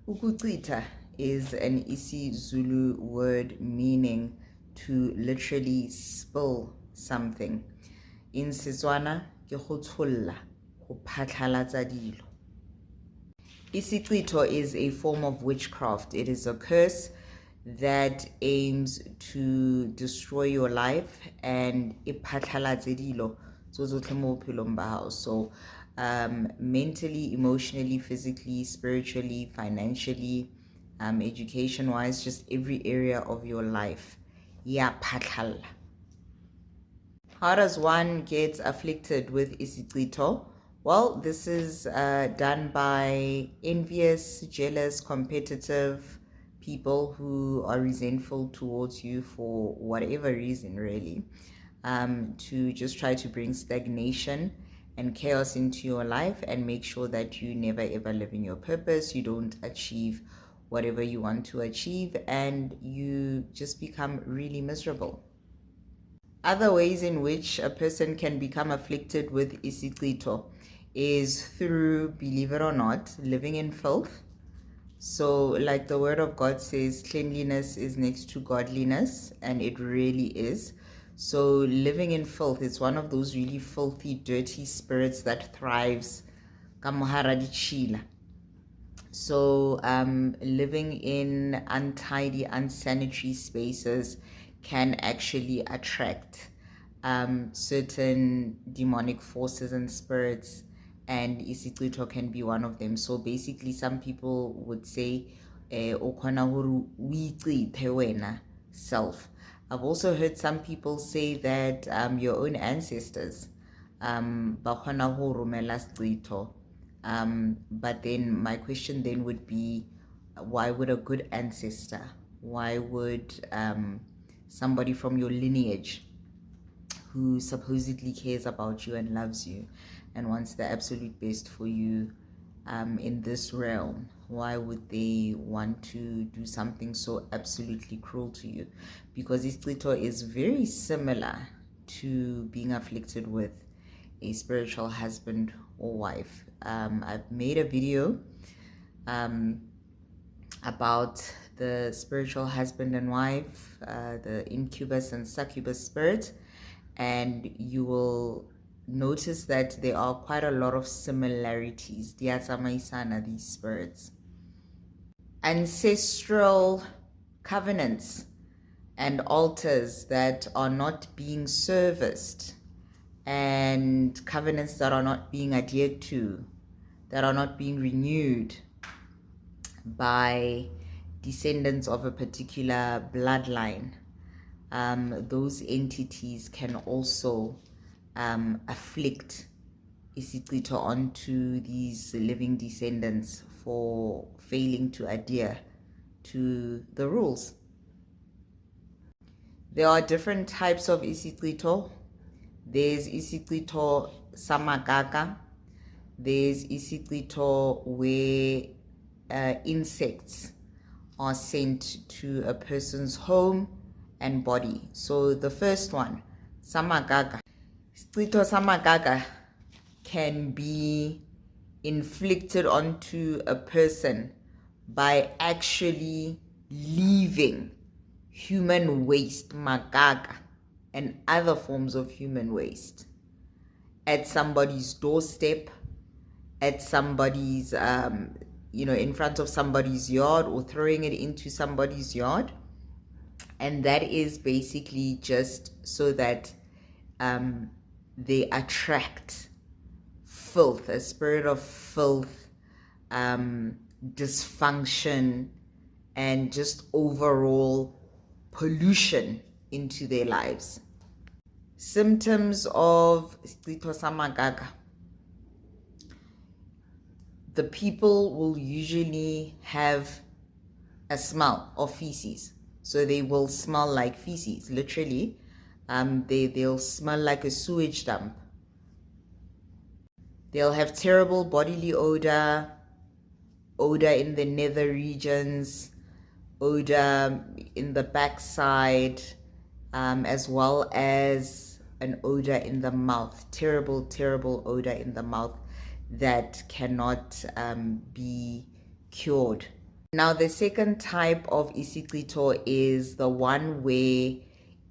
Ukuchitha is an isiZulu word meaning to literally spill something. In Setswana, ke go tsholla, go phatlalatsa dilo. Isichitho is a form of witchcraft. It is a curse that aims to destroy your life and iphatlalatse dilo tsotlhe mo bophelong ba hao. So mentally, emotionally, physically, spiritually, financially, education wise, just every area of your life. Ya phatlalla. How does one get afflicted with isichitho? Well, this is done by envious, jealous, competitive people who are resentful towards you for whatever reason, really, to just try to bring stagnation and chaos into your life and make sure that you never ever live in your purpose, you don't achieve whatever you want to achieve, and you just become really miserable. Other ways in which a person can become afflicted with isichitho is through, believe it or not, living in filth. So like the word of God says, cleanliness is next to godliness, and it really is. So living in filth is one of those really filthy, dirty spirits that thrives ka mohara ditšhila. So living in untidy, unsanitary spaces can actually attract certain demonic forces and spirits, and isichitho can be one of them. So basically, some people would say, o khona hore o ichithe wena self. I've also heard some people say that your own ancestors ba khona ho romela sichitho. But then my question then would be, why would a good ancestor, why would somebody from your lineage who supposedly cares about you and loves you and wants the absolute best for you in this realm, why would they want to do something so absolutely cruel to you? Because isichitho is very similar to being afflicted with a spiritual husband or wife. I've made a video about the spiritual husband and wife, the incubus and succubus spirit, and you will notice that there are quite a lot of similarities. These spirits. Ancestral covenants and altars that are not being serviced, and covenants that are not being adhered to, that are not being renewed by descendants of a particular bloodline. Those entities can also afflict isichitho onto these living descendants for failing to adhere to the rules. There are different types of isichitho. There's isichitho samagaga. There's isichitho where insects are sent to a person's home and body. So the first one, samagaga. Isichitho samagaga can be inflicted onto a person by actually leaving human waste, magaga, and other forms of human waste at somebody's doorstep, at somebody's, in front of somebody's yard, or throwing it into somebody's yard. And that is basically just so that they attract filth, a spirit of filth, dysfunction, and just overall pollution into their lives. Symptoms of isichitho samagaga. The people will usually have a smell of feces. So they will smell like feces, literally. They'll smell like a sewage dump. They'll have terrible bodily odor in the nether regions, odor in the backside, as well as an odor in the mouth. Terrible, terrible odor in the mouth that cannot be cured Now, the second type of Isichitho is the one where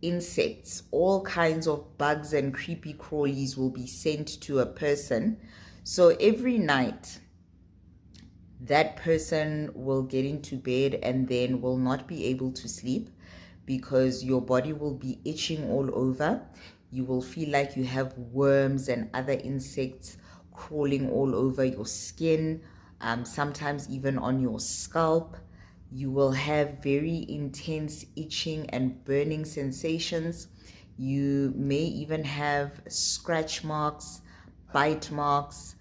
insects, all kinds of bugs and creepy crawlies will be sent to a person. So every night, that person will get into bed and then will not be able to sleep because your body will be itching all over. You will feel like you have worms and other insects crawling all over your skin, sometimes even on your scalp. You will have very intense itching and burning sensations. You may even have scratch marks, bite marks,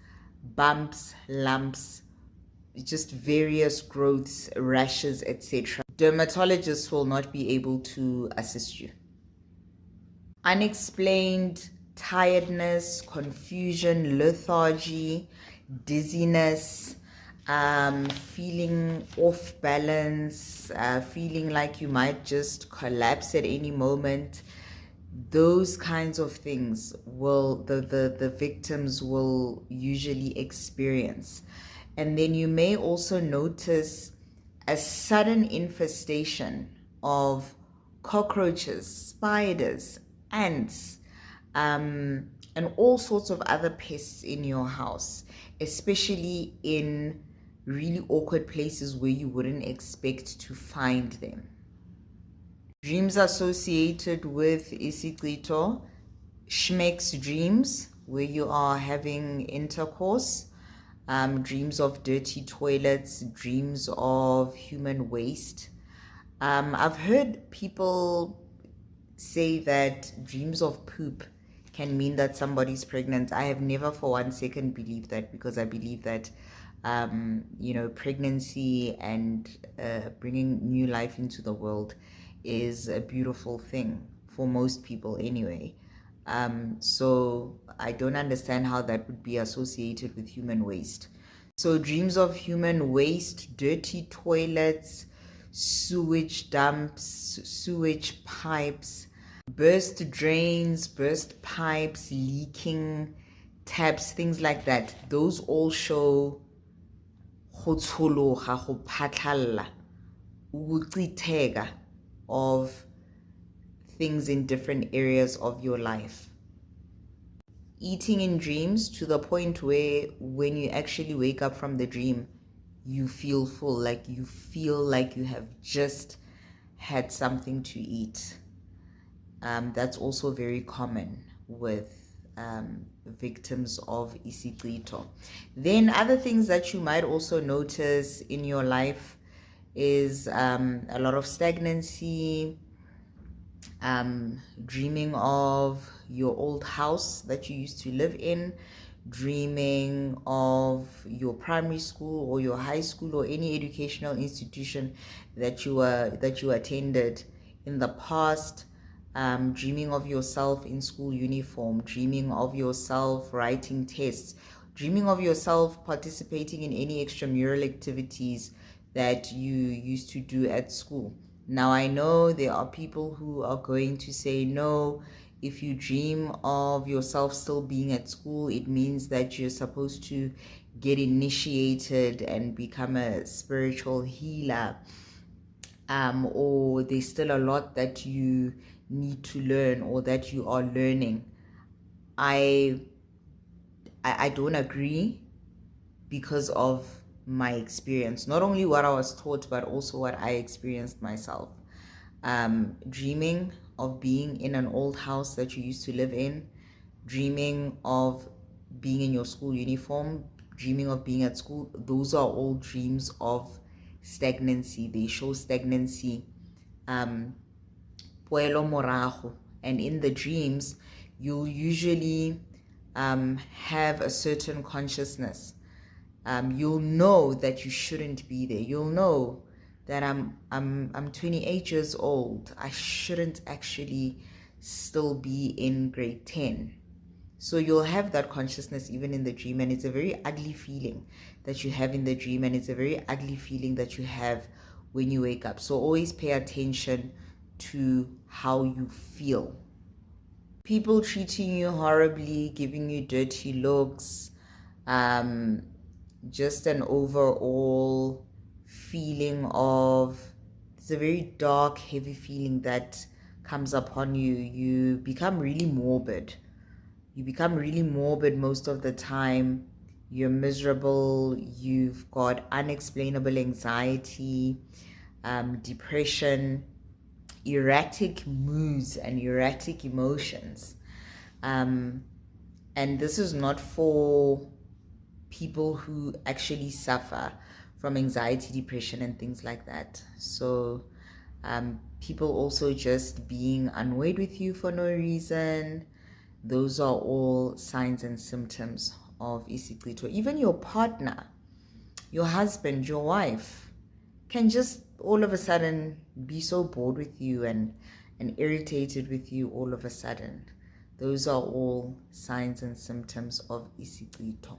bumps, lumps, just various growths, rashes, etc. Dermatologists will not be able to assist you. Unexplained tiredness, confusion, lethargy, dizziness, feeling off balance, feeling like you might just collapse at any moment. Those kinds of things will the victims will usually experience. And then you may also notice a sudden infestation of cockroaches, spiders, ants, and all sorts of other pests in your house, especially in really awkward places where you wouldn't expect to find them. Dreams associated with Isichitho: Schmeck's dreams, where you are having intercourse, dreams of dirty toilets, dreams of human waste. I've heard people say that dreams of poop can mean that somebody's pregnant. I have never for 1 second believed that, because I believe that pregnancy and bringing new life into the world is a beautiful thing for most people anyway. So I don't understand how that would be associated with human waste. So dreams of human waste, dirty toilets, sewage dumps, sewage pipes, burst drains, burst pipes, leaking taps, things like that. Those all show go tshologa, go phatlalla, of things in different areas of your life. Eating in dreams to the point where when you actually wake up from the dream, you feel full, like you feel like you have just had something to eat. That's also very common with victims of Isichitho. Then other things that you might also notice in your life is a lot of stagnancy, dreaming of your old house that you used to live in, dreaming of your primary school or your high school or any educational institution that you attended in the past, dreaming of yourself in school uniform, dreaming of yourself writing tests, dreaming of yourself participating in any extramural activities that you used to do at school. Now, I know there are people who are going to say, no, if you dream of yourself still being at school, it means that you're supposed to get initiated and become a spiritual healer, or there's still a lot that you need to learn or that you are learning. I don't agree, because of my experience, not only what I was taught, but also what I experienced myself. Dreaming of being in an old house that you used to live in, dreaming of being in your school uniform, dreaming of being at school, those are all dreams of stagnancy. They show stagnancy. Poelo morago. And in the dreams, you'll usually have a certain consciousness. You'll know that you shouldn't be there. You'll know that I'm 28 years old. I shouldn't actually still be in grade 10. So you'll have that consciousness even in the dream, and it's a very ugly feeling that you have in the dream, and it's a very ugly feeling that you have when you wake up. So always pay attention to how you feel. People treating you horribly, giving you dirty looks, just an overall feeling of, it's a very dark, heavy feeling that comes upon you. You become really morbid. Most of the time. You're miserable. You've got unexplainable anxiety, depression, erratic moods, and erratic emotions. And this is not for people who actually suffer from anxiety, depression, and things like that. So people also just being annoyed with you for no reason. Those are all signs and symptoms of Isichitho. Even your partner, your husband, your wife can just all of a sudden be so bored with you and irritated with you all of a sudden. Those are all signs and symptoms of Isichitho.